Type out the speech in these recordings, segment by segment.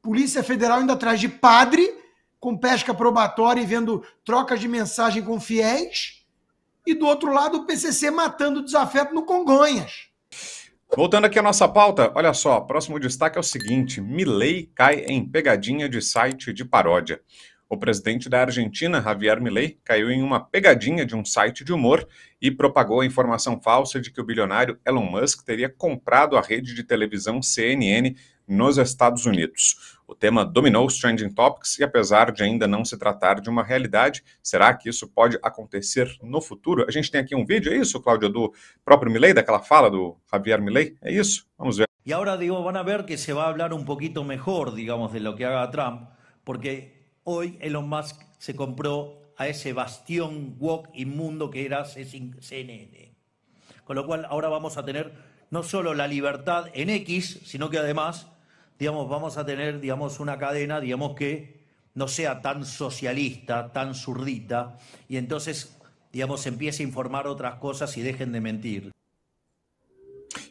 Polícia Federal indo atrás de padre, com pesca probatória e vendo trocas de mensagem com fiéis, e do outro lado o PCC matando o desafeto no Congonhas. Voltando aqui à nossa pauta, olha só, próximo destaque é o seguinte: Milei cai em pegadinha de site de paródia. O presidente da Argentina, Javier Milei, caiu em uma pegadinha de um site de humor e propagou a informação falsa de que o bilionário Elon Musk teria comprado a rede de televisão CNN nos Estados Unidos. O tema dominou os trending topics e, apesar de ainda não se tratar de uma realidade, será que isso pode acontecer no futuro? A gente tem aqui um vídeo, é isso, Cláudio, do próprio Milei, daquela fala do Javier Milei? É isso? Vamos ver. Y ahora, digo, van a ver que se va a hablar un poquito mejor, digamos, de lo que haga Trump, porque hoy Elon Musk se compró a ese bastión woke inmundo que era CNN. Con lo cual ahora vamos a tener no solo la libertad en X, sino que además, digamos, vamos a tener, digamos, una cadena, digamos, que no sea tan socialista, tan zurdita, y entonces, digamos, empiece a informar otras cosas y dejen de mentir.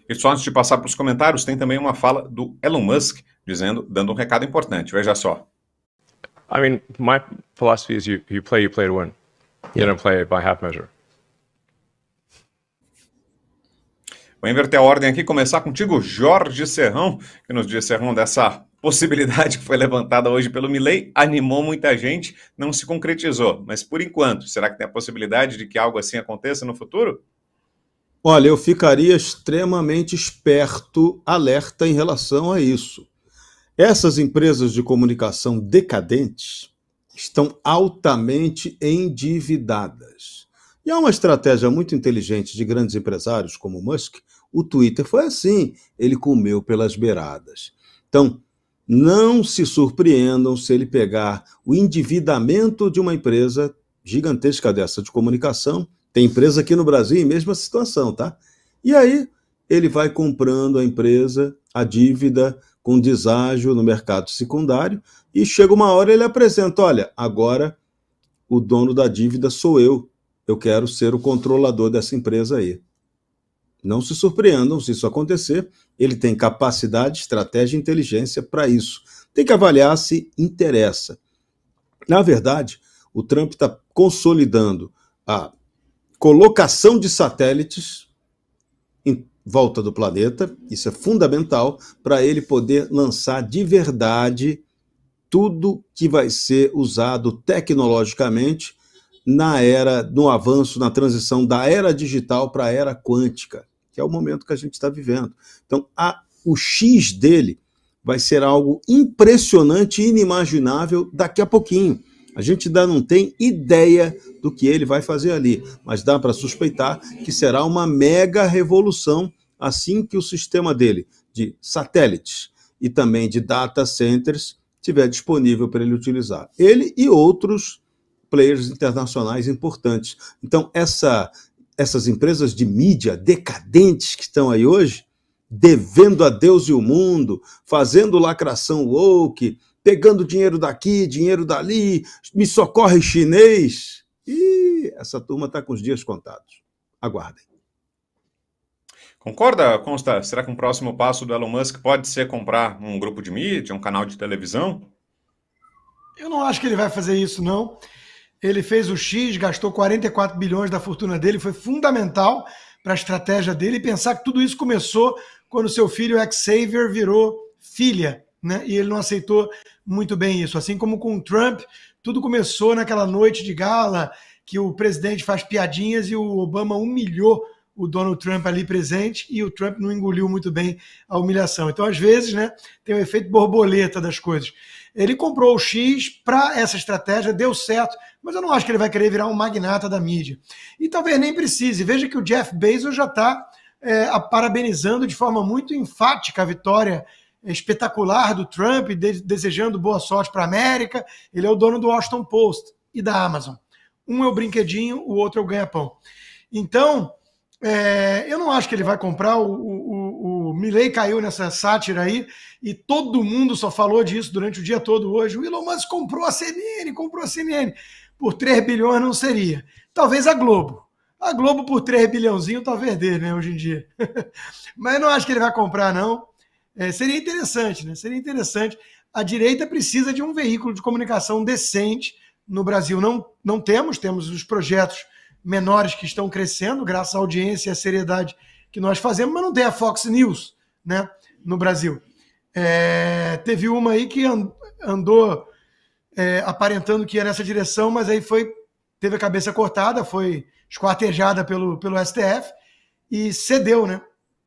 E só antes de passar para os comentários, tem também uma fala do Elon Musk, dando um recado importante. Veja só. I mean, my philosophy is you play to win. You don't play by half measure. Vou inverter a ordem aqui, começar contigo, Jorge Serrão, que nos diz, Serrão, dessa possibilidade que foi levantada hoje pelo Milei, animou muita gente, não se concretizou. Mas por enquanto, será que tem a possibilidade de que algo assim aconteça no futuro? Olha, eu ficaria extremamente esperto, alerta em relação a isso. Essas empresas de comunicação decadentes estão altamente endividadas. E há uma estratégia muito inteligente de grandes empresários como o Musk. O Twitter foi assim, ele comeu pelas beiradas. Então, não se surpreendam se ele pegar o endividamento de uma empresa gigantesca dessa de comunicação. Tem empresa aqui no Brasil em mesma situação, tá? E aí ele vai comprando a empresa, a dívida, com deságio no mercado secundário, e chega uma hora ele apresenta, olha, agora o dono da dívida sou eu quero ser o controlador dessa empresa aí. Não se surpreendam se isso acontecer, ele tem capacidade, estratégia e inteligência para isso. Tem que avaliar se interessa. Na verdade, o Trump está consolidando a colocação de satélites em volta do planeta, isso é fundamental para ele poder lançar de verdade tudo que vai ser usado tecnologicamente no avanço, na transição da era digital para a era quântica, que é o momento que a gente está vivendo. Então, o X dele vai ser algo impressionante e inimaginável daqui a pouquinho. A gente ainda não tem ideia do que ele vai fazer ali, mas dá para suspeitar que será uma mega revolução assim que o sistema dele de satélites e também de data centers estiver disponível para ele utilizar. Ele e outros players internacionais importantes. Então, essas empresas de mídia decadentes que estão aí hoje, devendo a Deus e o mundo, fazendo lacração woke, pegando dinheiro daqui, dinheiro dali, me socorre chinês. E essa turma está com os dias contados. Aguardem. Concorda, Consta? Será que um próximo passo do Elon Musk pode ser comprar um grupo de mídia, um canal de televisão? Eu não acho que ele vai fazer isso, não. Ele fez o X, gastou 44 bilhões da fortuna dele, foi fundamental para a estratégia dele, e pensar que tudo isso começou quando seu filho Xavier virou filha, né? E ele não aceitou muito bem isso. Assim como com o Trump, tudo começou naquela noite de gala, que o presidente faz piadinhas e o Obama humilhou o Donald Trump ali presente, e o Trump não engoliu muito bem a humilhação. Então, às vezes, né, tem o efeito borboleta das coisas. Ele comprou o X para essa estratégia, deu certo, mas eu não acho que ele vai querer virar um magnata da mídia. E talvez nem precise. Veja que o Jeff Bezos já está parabenizando de forma muito enfática a vitória espetacular do Trump, desejando boa sorte para a América. Ele é o dono do Washington Post e da Amazon. Um é o brinquedinho, o outro é o ganha-pão. Então, eu não acho que ele vai comprar. O Milei caiu nessa sátira aí e todo mundo só falou disso durante o dia todo hoje. O Elon Musk comprou a CNN. Por 3 bilhões não seria. Talvez a Globo. A Globo por 3 bilhãozinho talvez dê, né, hoje em dia. Mas eu não acho que ele vai comprar, não. Seria interessante, né? Seria interessante. A direita precisa de um veículo de comunicação decente. No Brasil não temos os projetos menores que estão crescendo, graças à audiência e à seriedade que nós fazemos, mas não tem a Fox News, né, no Brasil. Teve uma aí que andou aparentando que ia nessa direção, mas aí teve a cabeça cortada, foi esquartejada pelo STF e cedeu, né?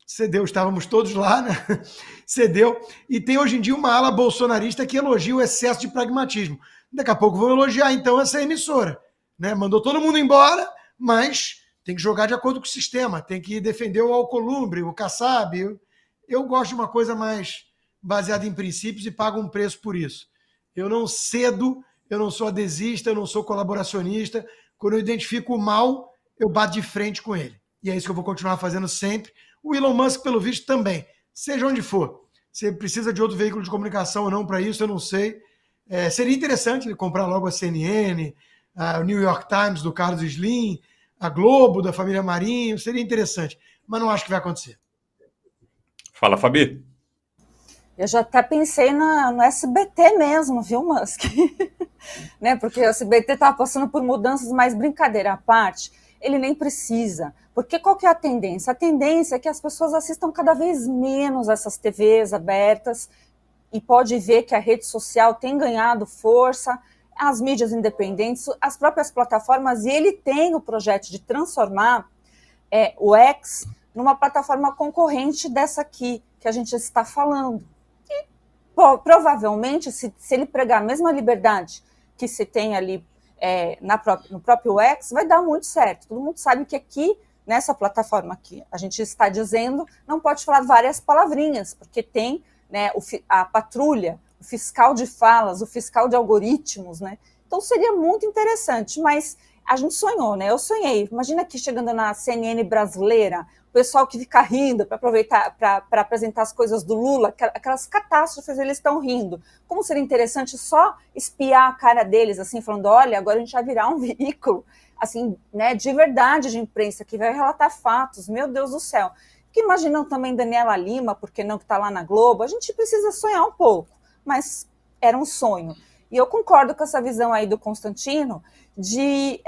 Cedeu, estávamos todos lá, né? Cedeu. E tem hoje em dia uma ala bolsonarista que elogia o excesso de pragmatismo. Daqui a pouco vão elogiar, então, essa emissora, né? Mandou todo mundo embora, mas tem que jogar de acordo com o sistema, tem que defender o Alcolumbre, o Kassab. Eu gosto de uma coisa mais baseada em princípios e pago um preço por isso. Eu não cedo, eu não sou adesista, eu não sou colaboracionista. Quando eu identifico o mal, eu bato de frente com ele. E é isso que eu vou continuar fazendo sempre. O Elon Musk, pelo visto, também. Seja onde for. Se ele precisa de outro veículo de comunicação ou não para isso, eu não sei. Seria interessante ele comprar logo a CNN, o New York Times do Carlos Slim, a Globo da família Marinho. Seria interessante, mas não acho que vai acontecer. Fala, Fabi. Eu já até pensei no SBT mesmo, viu, Musk? Né? Porque o SBT estava passando por mudanças, mas brincadeira à parte, ele nem precisa. Porque qual que é a tendência? A tendência é que as pessoas assistam cada vez menos essas TVs abertas e pode ver que a rede social tem ganhado força, as mídias independentes, as próprias plataformas, e ele tem o projeto de transformar o X numa plataforma concorrente dessa aqui que a gente está falando. E provavelmente, se ele pregar a mesma liberdade que se tem ali no próprio X, vai dar muito certo. Todo mundo sabe que aqui, nessa plataforma que a gente está dizendo, não pode falar várias palavrinhas, porque tem, né, a patrulha, o fiscal de falas, o fiscal de algoritmos, né? Então seria muito interessante, mas a gente sonhou, né? Eu sonhei. Imagina aqui chegando na CNN brasileira, o pessoal que fica rindo para aproveitar, para apresentar as coisas do Lula, aquelas catástrofes, eles estão rindo. Como seria interessante só espiar a cara deles, assim, falando, olha, agora a gente vai virar um veículo, assim, né, de verdade de imprensa, que vai relatar fatos, meu Deus do céu. Porque imaginam também Daniela Lima, porque não que está lá na Globo, a gente precisa sonhar um pouco, mas era um sonho. E eu concordo com essa visão aí do Constantino de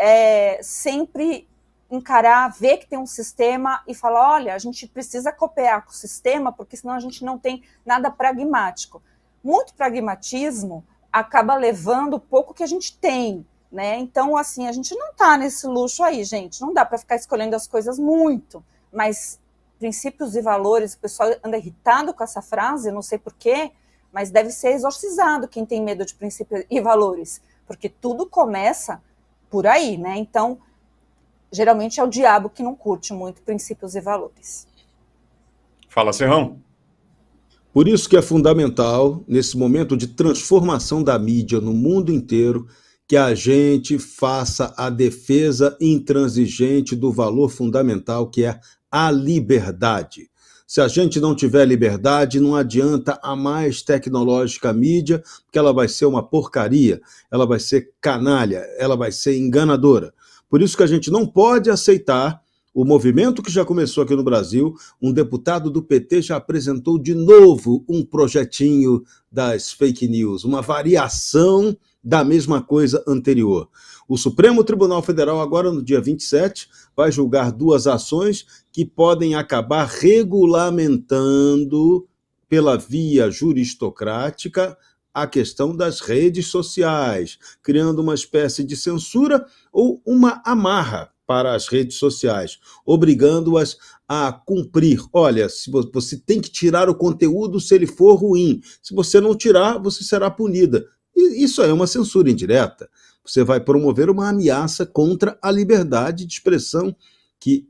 sempre encarar, ver que tem um sistema e falar, olha, a gente precisa cooperar com o sistema, porque senão a gente não tem nada pragmático. Muito pragmatismo acaba levando o pouco que a gente tem, né? Então, assim, a gente não está nesse luxo aí, gente. Não dá para ficar escolhendo as coisas muito, mas princípios e valores, o pessoal anda irritado com essa frase, não sei porquê, mas deve ser exorcizado quem tem medo de princípios e valores, porque tudo começa por aí, né? Então, geralmente é o diabo que não curte muito princípios e valores. Fala, Serrão. Por isso que é fundamental, nesse momento de transformação da mídia no mundo inteiro, que a gente faça a defesa intransigente do valor fundamental que é a liberdade. Se a gente não tiver liberdade, não adianta a mais tecnológica mídia, porque ela vai ser uma porcaria, ela vai ser canalha, ela vai ser enganadora. Por isso que a gente não pode aceitar o movimento que já começou aqui no Brasil. Um deputado do PT já apresentou de novo um projetinho das fake news, uma variação da mesma coisa anterior. O Supremo Tribunal Federal, agora no dia 27, vai julgar duas ações que podem acabar regulamentando, pela via juristocrática, a questão das redes sociais, criando uma espécie de censura ou uma amarra para as redes sociais, obrigando-as a cumprir. Olha, se você tem que tirar o conteúdo se ele for ruim. Se você não tirar, você será punida. E isso é uma censura indireta. Você vai promover uma ameaça contra a liberdade de expressão que,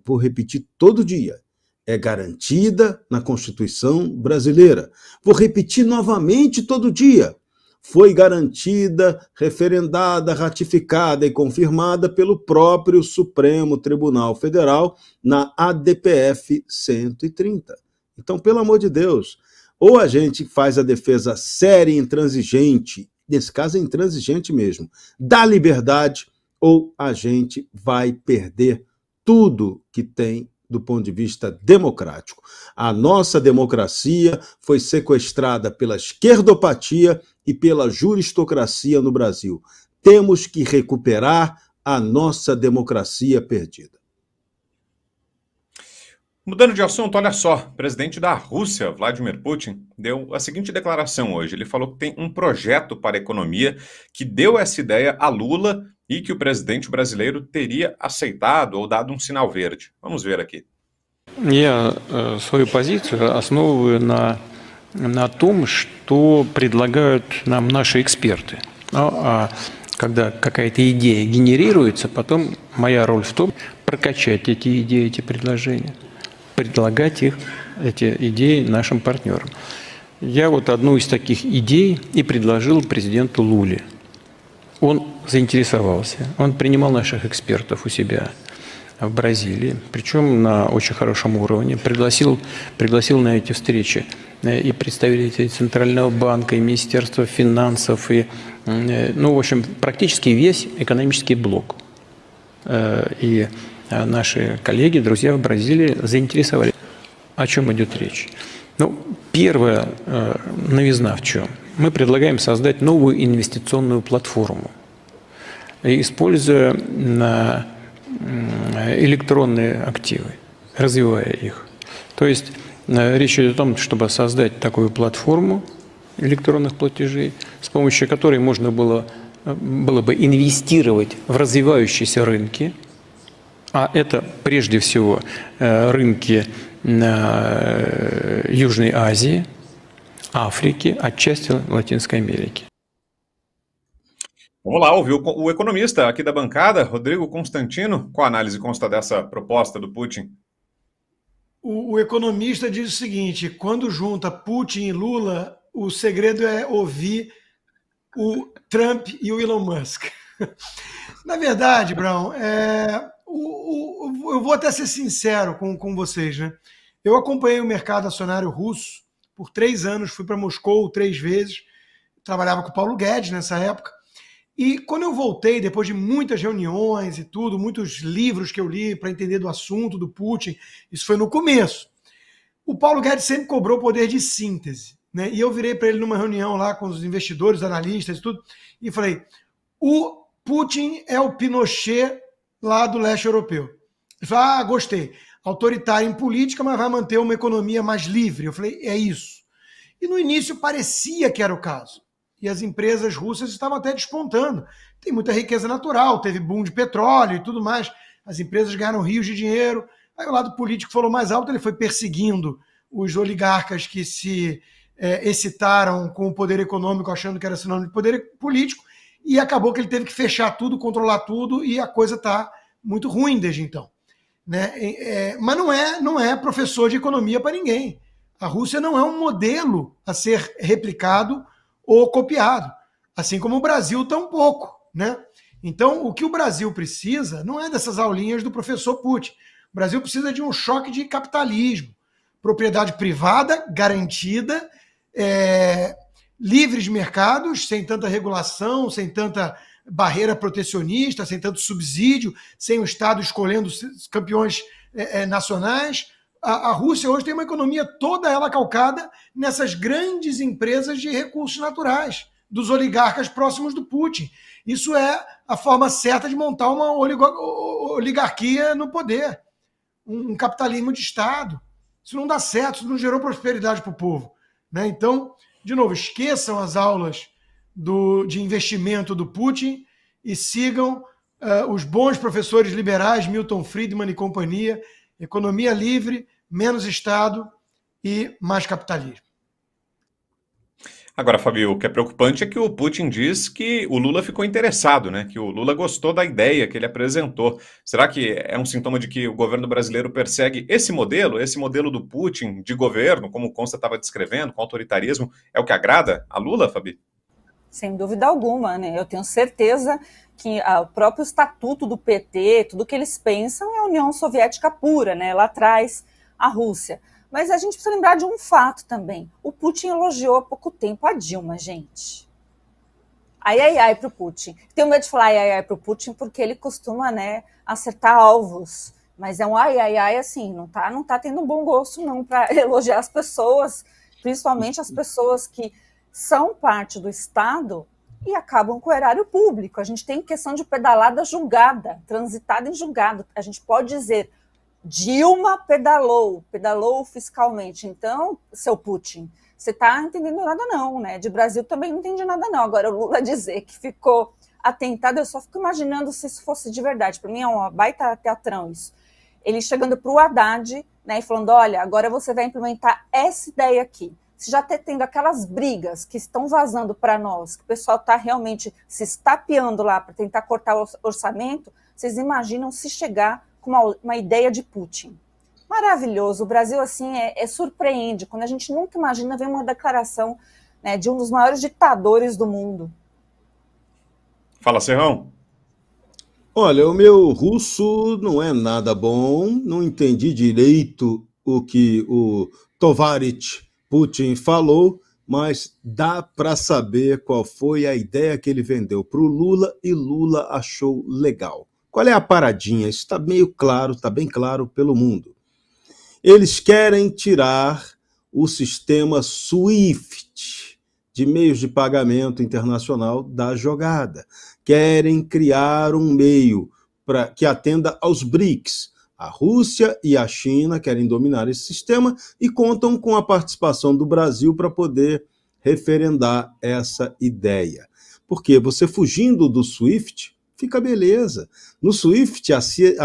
vou repetir todo dia, é garantida na Constituição brasileira. Vou repetir novamente todo dia. Foi garantida, referendada, ratificada e confirmada pelo próprio Supremo Tribunal Federal na ADPF 130. Então, pelo amor de Deus, ou a gente faz a defesa séria e intransigente, nesse caso é intransigente mesmo, da liberdade, ou a gente vai perder tudo que tem do ponto de vista democrático. A nossa democracia foi sequestrada pela esquerdopatia e pela juristocracia no Brasil. Temos que recuperar a nossa democracia perdida. Mudando de assunto, olha só, o presidente da Rússia, Vladimir Putin, deu a seguinte declaração hoje. Ele falou que tem um projeto para a economia que deu essa ideia a Lula e que o presidente brasileiro teria aceitado ou dado um sinal verde. Vamos ver aqui. Я свою позицию основываю на том, что предлагают нам наши эксперты. А когда какая-то идея генерируется, потом моя роль в том, прокачать эти идеи, эти предложения, предлагать эти идеи нашим партнерам. Я вот одну из таких идей и предложил президенту Луле. Он заинтересовался, он принимал наших экспертов у себя в Бразилии, причем на очень хорошем уровне, пригласил на эти встречи и представителей Центрального банка, и Министерства финансов, и, ну, в общем, практически весь экономический блок. И наши коллеги, друзья в Бразилии заинтересовали. О чем идет речь? Ну, первая новизна в чем? Мы предлагаем создать новую инвестиционную платформу, используя электронные активы, развивая их. То есть речь идет о том, чтобы создать такую платформу электронных платежей, с помощью которой можно было бы инвестировать в развивающиеся рынки, а это прежде всего рынки Южной Азии, África, отчасти Латинской Америки. Vamos lá, ouvir o economista aqui da bancada, Rodrigo Constantino. Qual a análise consta dessa proposta do Putin? O economista diz o seguinte: quando junta Putin e Lula, o segredo é ouvir o Trump e o Elon Musk. Na verdade, Brown, eu vou até ser sincero com vocês, né? Eu acompanhei o mercado acionário russo por 3 anos, fui para Moscou 3 vezes, trabalhava com o Paulo Guedes nessa época. E quando eu voltei, depois de muitas reuniões e tudo, muitos livros que eu li para entender do assunto do Putin, isso foi no começo. O Paulo Guedes sempre cobrou poder de síntese, né? E eu virei para ele numa reunião lá com os investidores, analistas e tudo, e falei: o Putin é o Pinochet lá do leste europeu. Ele falou: gostei. Autoritário em política, mas vai manter uma economia mais livre. Eu falei: é isso. E no início parecia que era o caso. E as empresas russas estavam até despontando. Tem muita riqueza natural, teve boom de petróleo e tudo mais. As empresas ganharam rios de dinheiro. Aí o lado político falou mais alto, ele foi perseguindo os oligarcas que se excitaram com o poder econômico, achando que era sinônimo de poder político, e acabou que ele teve que fechar tudo, controlar tudo, e a coisa está muito ruim desde então. Né? Mas não é professor de economia para ninguém. A Rússia não é um modelo a ser replicado ou copiado, assim como o Brasil tampouco, né? Então, o que o Brasil precisa não é dessas aulinhas do professor Putin. O Brasil precisa de um choque de capitalismo, propriedade privada garantida, livres mercados, sem tanta regulação, sem tanta barreira protecionista, sem tanto subsídio, sem o Estado escolhendo campeões nacionais. A Rússia hoje tem uma economia toda ela calcada nessas grandes empresas de recursos naturais, dos oligarcas próximos do Putin. Isso é a forma certa de montar uma oligarquia no poder, um capitalismo de Estado. Isso não dá certo, isso não gerou prosperidade para o povo. Né? Então, de novo, esqueçam as aulas de investimento do Putin e sigam os bons professores liberais, Milton Friedman e companhia, economia livre, menos Estado e mais capitalismo. Agora, Fabio, o que é preocupante é que o Putin diz que o Lula ficou interessado, né? Que o Lula gostou da ideia que ele apresentou. Será que é um sintoma de que o governo brasileiro persegue esse modelo do Putin de governo, como o Consta estava descrevendo, com autoritarismo, é o que agrada a Lula, Fabi? Sem dúvida alguma, né? Eu tenho certeza que o próprio estatuto do PT, tudo que eles pensam é a União Soviética pura, né? Lá atrás, a Rússia. Mas a gente precisa lembrar de um fato também. O Putin elogiou há pouco tempo a Dilma, gente. Ai pro Putin. Tenho medo de falar ai pro Putin porque ele costuma, né, acertar alvos Mas é um ai, ai, ai, assim, não tá tendo um bom gosto, não, para elogiar as pessoas, principalmente as pessoas que são parte do Estado e acabam com o erário público. A gente tem questão de pedalada julgada, transitada em julgado. A gente pode dizer, Dilma pedalou fiscalmente. Então, seu Putin, você está entendendo nada não, né? De Brasil também não entendi nada não. Agora, o Lula dizer que ficou atentado, eu só fico imaginando se isso fosse de verdade. Para mim é uma baita teatrão isso. Ele chegando para o Haddad, né, e falando, olha, agora você vai implementar essa ideia aqui. Se já está tendo aquelas brigas que estão vazando para nós, que o pessoal está realmente se estapeando lá para tentar cortar o orçamento, vocês imaginam se chegar com uma ideia de Putin. Maravilhoso. O Brasil, assim, surpreende. Quando a gente nunca imagina ver uma declaração, né, de um dos maiores ditadores do mundo. Fala, Serrão. Olha, o meu russo não é nada bom, não entendi direito o que o Tovarich Putin falou, mas dá para saber qual foi a ideia que ele vendeu para o Lula e Lula achou legal. Qual é a paradinha? Isso está meio claro, está bem claro pelo mundo. Eles querem tirar o sistema SWIFT de meios de pagamento internacional da jogada. Querem criar um meio que atenda aos BRICS. A Rússia e a China querem dominar esse sistema e contam com a participação do Brasil para poder referendar essa ideia. Porque você fugindo do SWIFT, fica beleza. No SWIFT, a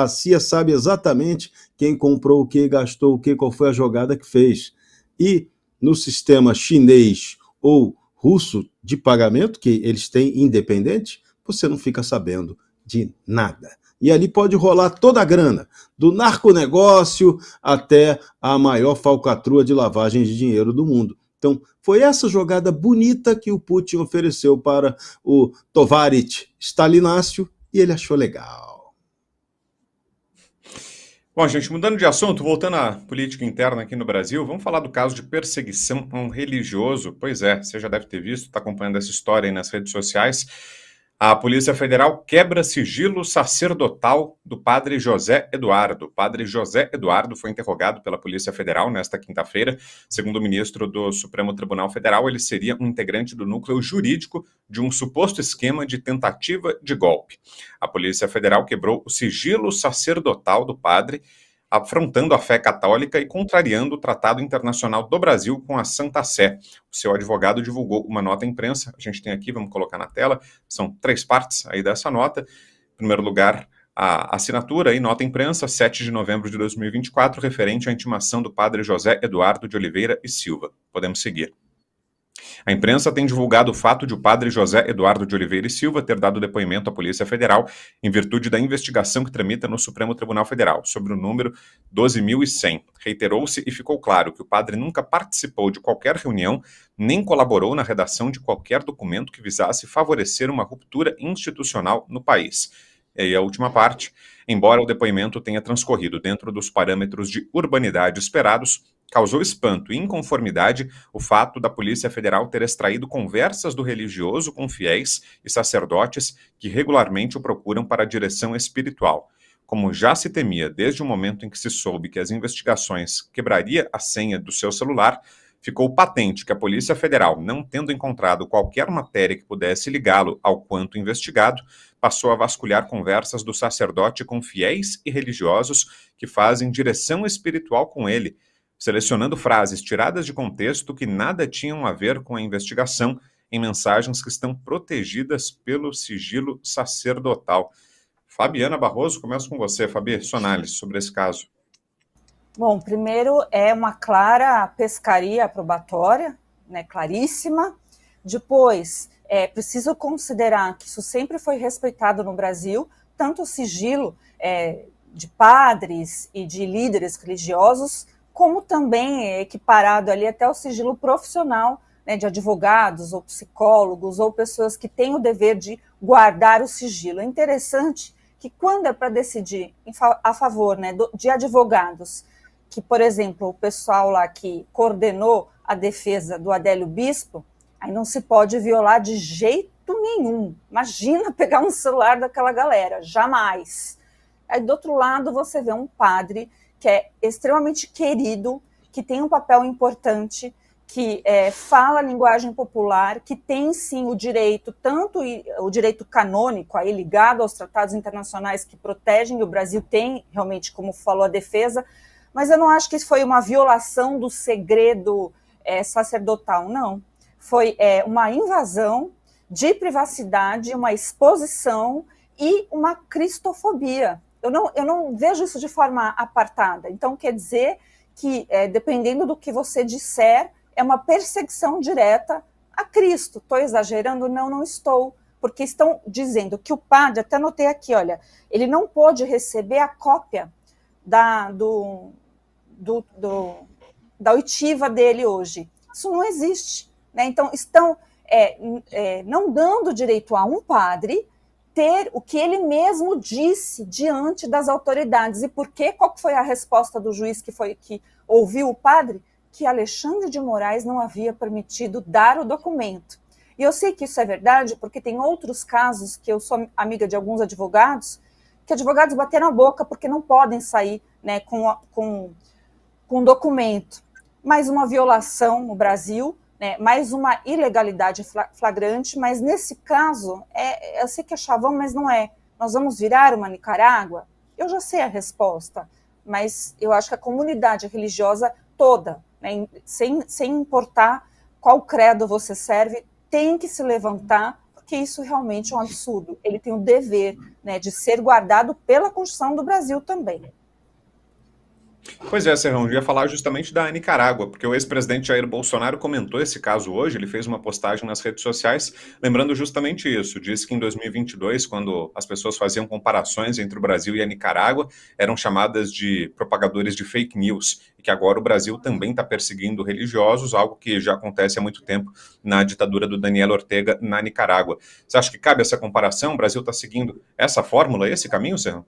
CIA sabe exatamente quem comprou o que, gastou o que, qual foi a jogada que fez. E no sistema chinês ou russo de pagamento, que eles têm independente, você não fica sabendo de nada. E ali pode rolar toda a grana, do narconegócio até a maior falcatrua de lavagem de dinheiro do mundo. Então, foi essa jogada bonita que o Putin ofereceu para o Tovarich Stalinácio e ele achou legal. Bom, gente, mudando de assunto, voltando à política interna aqui no Brasil, vamos falar do caso de perseguição a um religioso. Pois é, você já deve ter visto, está acompanhando essa história aí nas redes sociais. A Polícia Federal quebra sigilo sacerdotal do padre José Eduardo. O padre José Eduardo foi interrogado pela Polícia Federal nesta quinta-feira. Segundo o ministro do Supremo Tribunal Federal, ele seria um integrante do núcleo jurídico de um suposto esquema de tentativa de golpe. A Polícia Federal quebrou o sigilo sacerdotal do padre, afrontando a fé católica e contrariando o Tratado Internacional do Brasil com a Santa Sé. O seu advogado divulgou uma nota à imprensa, a gente tem aqui, vamos colocar na tela, são 3 partes aí dessa nota. Em primeiro lugar, a assinatura e nota à imprensa, 7 de novembro de 2024, referente à intimação do padre José Eduardo de Oliveira e Silva. Podemos seguir. A imprensa tem divulgado o fato de o padre José Eduardo de Oliveira e Silva ter dado depoimento à Polícia Federal em virtude da investigação que tramita no Supremo Tribunal Federal, sobre o número 12.100. Reiterou-se e ficou claro que o padre nunca participou de qualquer reunião, nem colaborou na redação de qualquer documento que visasse favorecer uma ruptura institucional no país. E aí a última parte, embora o depoimento tenha transcorrido dentro dos parâmetros de urbanidade esperados, causou espanto e inconformidade o fato da Polícia Federal ter extraído conversas do religioso com fiéis e sacerdotes que regularmente o procuram para a direção espiritual. Como já se temia desde o momento em que se soube que as investigações quebraria a senha do seu celular, ficou patente que a Polícia Federal, não tendo encontrado qualquer matéria que pudesse ligá-lo ao quanto investigado, passou a vasculhar conversas do sacerdote com fiéis e religiosos que fazem direção espiritual com ele, selecionando frases tiradas de contexto que nada tinham a ver com a investigação em mensagens que estão protegidas pelo sigilo sacerdotal. Fabiana Barroso, começo com você, Fabi, sua análise sobre esse caso. Bom, primeiro é uma clara pescaria probatória, né, claríssima. Depois, preciso considerar que isso sempre foi respeitado no Brasil, tanto o sigilo de padres e de líderes religiosos, como também é equiparado ali até o sigilo profissional, né, de advogados ou psicólogos ou pessoas que têm o dever de guardar o sigilo. É interessante que quando é para decidir a favor, né, de advogados, que, por exemplo, o pessoal lá que coordenou a defesa do Adélio Bispo, aí não se pode violar de jeito nenhum. Imagina pegar um celular daquela galera, jamais. Aí, do outro lado, você vê um padre que é extremamente querido, que tem um papel importante, que fala a linguagem popular, que tem, sim, o direito, tanto o direito canônico, aí ligado aos tratados internacionais que protegem, e o Brasil tem, realmente, como falou, a defesa, mas eu não acho que isso foi uma violação do segredo sacerdotal, não. Foi uma invasão de privacidade, uma exposição e uma cristofobia. Eu não vejo isso de forma apartada. Então, quer dizer que, dependendo do que você disser, é uma perseguição direta a Cristo. Estou exagerando? Não, não estou. Porque estão dizendo que o padre, até anotei aqui, olha, ele não pôde receber a cópia da oitiva dele hoje. Isso não existe. Né? Então, estão não dando direito a um padre ter o que ele mesmo disse diante das autoridades. E por quê? Qual foi a resposta do juiz que ouviu o padre? Que Alexandre de Moraes não havia permitido dar o documento. E eu sei que isso é verdade, porque tem outros casos, que eu sou amiga de alguns advogados, que advogados bateram a boca porque não podem sair, né, com documento. Mais uma violação no Brasil, né, mais uma ilegalidade flagrante, mas nesse caso, eu sei que é chavão, mas não é. Nós vamos virar uma Nicarágua? Eu já sei a resposta, mas eu acho que a comunidade religiosa toda, né, sem importar qual credo você serve, tem que se levantar, porque isso realmente é um absurdo. Ele tem o dever, né, de ser guardado pela Constituição do Brasil também. Pois é, Serrão, eu ia falar justamente da Nicarágua, porque o ex-presidente Jair Bolsonaro comentou esse caso hoje, ele fez uma postagem nas redes sociais, lembrando justamente isso, disse que em 2022, quando as pessoas faziam comparações entre o Brasil e a Nicarágua, eram chamadas de propagadores de fake news, e que agora o Brasil também está perseguindo religiosos, algo que já acontece há muito tempo na ditadura do Daniel Ortega na Nicarágua. Você acha que cabe essa comparação? O Brasil está seguindo essa fórmula, esse caminho, Serrão?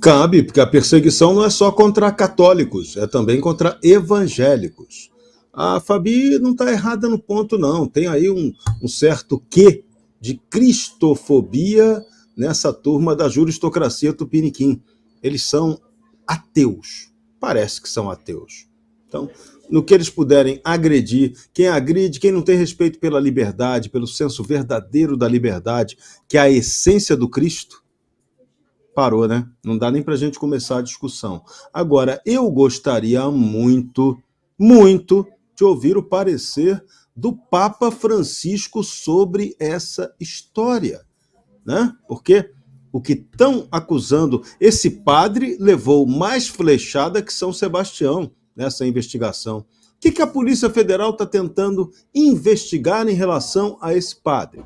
Cabe, porque a perseguição não é só contra católicos, é também contra evangélicos. A Fabi não está errada no ponto, não. Tem aí um certo quê de cristofobia nessa turma da juristocracia tupiniquim. Eles são ateus. Parece que são ateus. Então, no que eles puderem agredir, quem agride, quem não tem respeito pela liberdade, pelo senso verdadeiro da liberdade, que é a essência do Cristo, parou, né? Não dá nem para a gente começar a discussão. Agora, eu gostaria muito, muito de ouvir o parecer do Papa Francisco sobre essa história, né? Porque o que estão acusando, esse padre levou mais flechada que São Sebastião nessa investigação. O que a Polícia Federal está tentando investigar em relação a esse padre?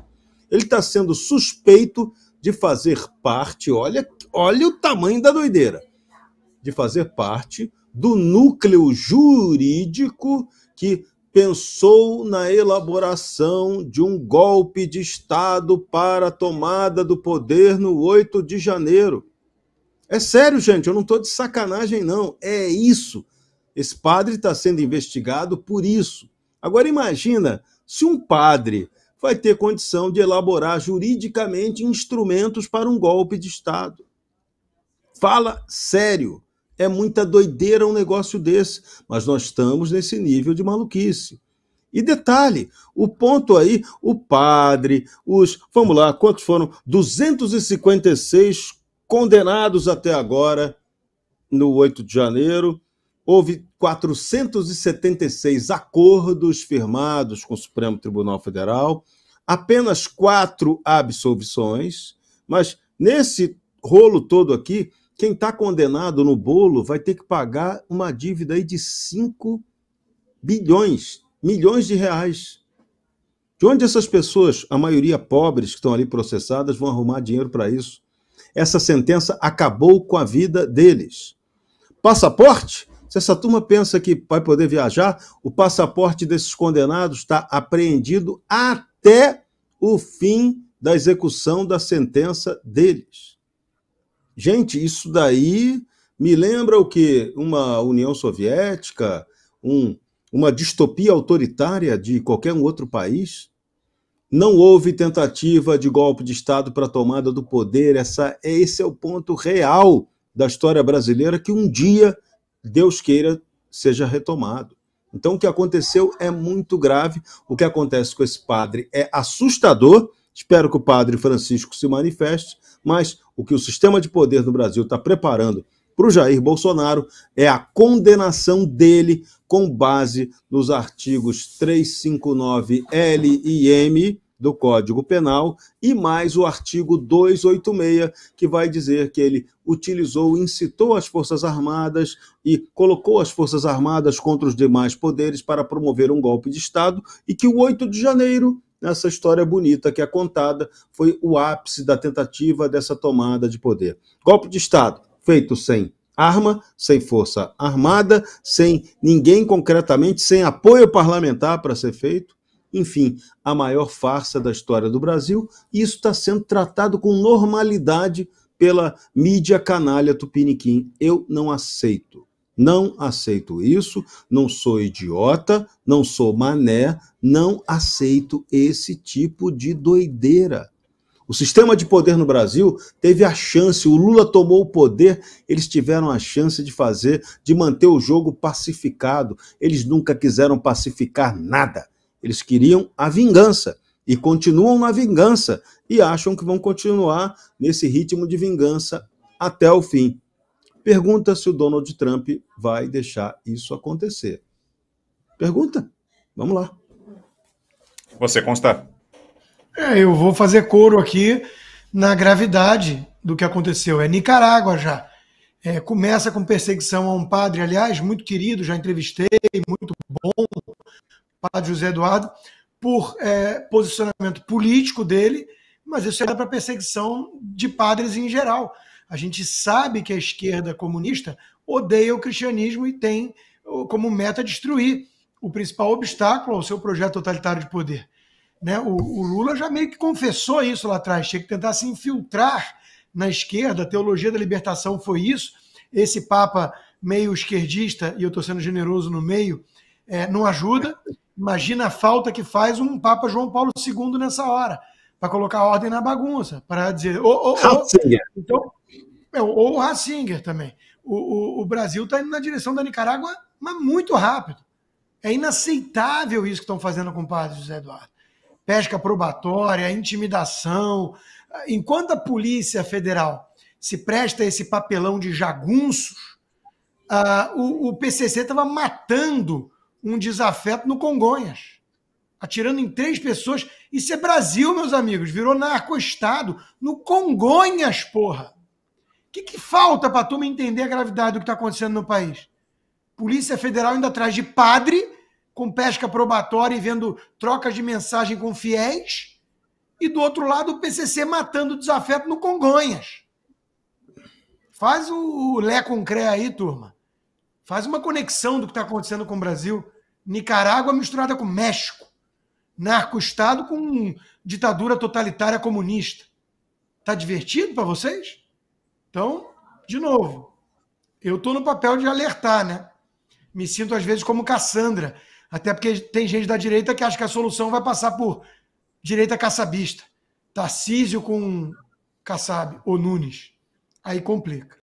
Ele está sendo suspeito de fazer parte, olha o tamanho da doideira, de fazer parte do núcleo jurídico que pensou na elaboração de um golpe de Estado para a tomada do poder no 8 de janeiro. É sério, gente, eu não estou de sacanagem, não. É isso. Esse padre está sendo investigado por isso. Agora imagina se um padre vai ter condição de elaborar juridicamente instrumentos para um golpe de Estado. Fala sério. É muita doideira um negócio desse, mas nós estamos nesse nível de maluquice. E detalhe, o ponto aí, o padre, vamos lá, quantos foram? 256 condenados até agora no 8 de janeiro. Houve 476 acordos firmados com o Supremo Tribunal Federal, apenas 4 absolvições, mas nesse rolo todo aqui, quem está condenado no bolo vai ter que pagar uma dívida aí de 5 milhões de reais. De onde essas pessoas, a maioria pobres que estão ali processadas, vão arrumar dinheiro para isso? Essa sentença acabou com a vida deles. Passaporte? Se essa turma pensa que vai poder viajar, o passaporte desses condenados está apreendido até o fim da execução da sentença deles. Gente, isso daí me lembra o quê? Uma União Soviética, uma distopia autoritária de qualquer um outro país? Não houve tentativa de golpe de Estado para a tomada do poder. Esse é o ponto real da história brasileira, que um dia, Deus queira, seja retomado. Então, o que aconteceu é muito grave. O que acontece com esse padre é assustador. Espero que o padre Francisco se manifeste, mas o que o sistema de poder do Brasil está preparando para o Jair Bolsonaro é a condenação dele com base nos artigos 359L e M do Código Penal e mais o artigo 286, que vai dizer que ele utilizou, incitou as Forças Armadas e colocou as Forças Armadas contra os demais poderes para promover um golpe de Estado, e que o 8 de janeiro, nessa história bonita que é contada, foi o ápice da tentativa dessa tomada de poder. Golpe de Estado feito sem arma, sem força armada, sem ninguém concretamente, sem apoio parlamentar para ser feito. Enfim, a maior farsa da história do Brasil, e isso está sendo tratado com normalidade pela mídia canalha tupiniquim. Eu não aceito. Não aceito isso, não sou idiota, não sou mané, não aceito esse tipo de doideira. O sistema de poder no Brasil teve a chance, o Lula tomou o poder, eles tiveram a chance de manter o jogo pacificado. Eles nunca quiseram pacificar nada. Eles queriam a vingança e continuam na vingança e acham que vão continuar nesse ritmo de vingança até o fim. Pergunta se o Donald Trump vai deixar isso acontecer. Pergunta. Vamos lá. Você, Constar? Eu vou fazer coro aqui na gravidade do que aconteceu. É Nicarágua já. Começa com perseguição a um padre, aliás, muito querido, já entrevistei, muito bom, padre José Eduardo, por posicionamento político dele, mas isso era para perseguição de padres em geral. A gente sabe que a esquerda comunista odeia o cristianismo e tem como meta destruir o principal obstáculo ao seu projeto totalitário de poder. Né? O Lula já meio que confessou isso lá atrás, tinha que tentar se infiltrar na esquerda, a teologia da libertação foi isso, esse papa meio esquerdista, e eu estou sendo generoso no meio, não ajuda. Imagina a falta que faz um Papa João Paulo II nessa hora, para colocar ordem na bagunça, para dizer... Então, ou o Ratzinger também. O Brasil está indo na direção da Nicarágua, mas muito rápido. É inaceitável isso que estão fazendo com o padre José Eduardo. Pesca probatória, intimidação. Enquanto a Polícia Federal se presta a esse papelão de jagunços, o PCC estava matando um desafeto no Congonhas, atirando em 3 pessoas. Isso é Brasil, meus amigos, virou narco-estado no Congonhas, porra. O que falta para a turma entender a gravidade do que está acontecendo no país? Polícia Federal indo atrás de padre, com pesca probatória e vendo trocas de mensagem com fiéis, e do outro lado o PCC matando o desafeto no Congonhas. Faz o Lé com Cré aí, turma. Faz uma conexão do que está acontecendo com o Brasil. Nicarágua misturada com México. Narco-estado com ditadura totalitária comunista. Tá divertido para vocês? Então, de novo, eu estou no papel de alertar, né? Me sinto às vezes como Cassandra. Até porque tem gente da direita que acha que a solução vai passar por direita caçabista. Tarcísio com Kassab ou Nunes. Aí complica.